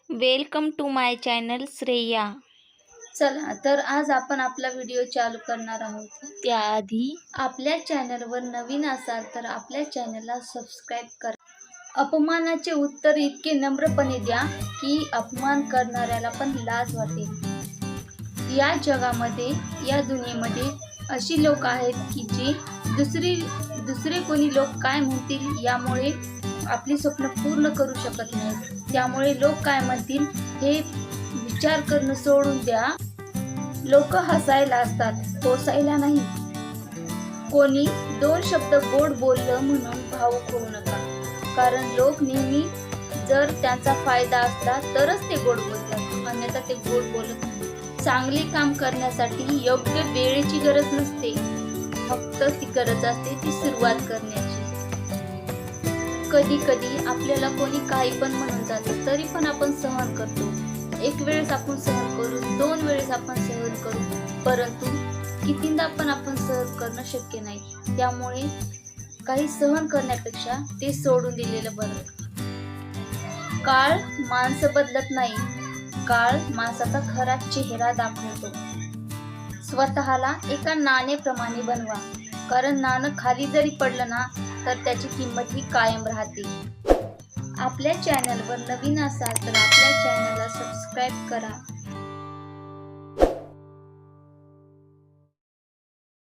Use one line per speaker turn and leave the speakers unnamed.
Welcome to my channel Shreya.
चला तर आज आपण आपला व्हिडिओ चालू करणार आहोत।
त्याआधी
आपल्या चॅनलवर नवीन असाल तर आपल्या चॅनलला सबस्क्राईब करा। अपमानाचे उत्तर इतके नम्रपणे द्या की अपमान करणाऱ्याला पण लाज वाटेल। या जगामध्ये, या दुनियेमध्ये अशी लोक आहेत की जे दुसरे कोणी लोक काय म्हणतील यामुळे आपली स्वप्न पूर्ण करू शकत नाहीत। त्यामुळे लोक काय म्हणतील हे विचार करणं सोडून द्या। लोक हसायला असतात, कोसायला नाही। कोणी दोन शब्द गोड बोललं म्हणून भावुक होऊ नका, कारण लोक नेहमी जर त्यांचा फायदा असला तरच ते गोड बोलतात, अन्यथा ते गोड बोलत नाही। चांगले काम करण्यासाठी योग्य वेळेची गरज नसते, फक्त ती गरज असते ती सुरुवात करण्याची। कधी कधी आपल्याला कोणी काही पण म्हणून जातं तरी पण आपण सहन करतो। एक वेळेस आपण सहन करू, दोन वेळेस आपण सहन करू, परंतु कितींदा पण आपण सहन करणं शक्य नाही। त्यामुळे काही सहन करण्यापेक्षा ते सोडून दिलेलं बरं। काळ माणसं बदलत नाही, काळ माणसाचा खरा चेहरा दाखवतो। स्वतःला एका नाण्याप्रमाणे बनवा, कारण नाणं खाली जरी पडलं ना तर त्याची किंमत ही कायम राहते। आपल्या चॅनलवर नवीन असाल तर आपल्या चॅनलला सबस्क्राईब करा।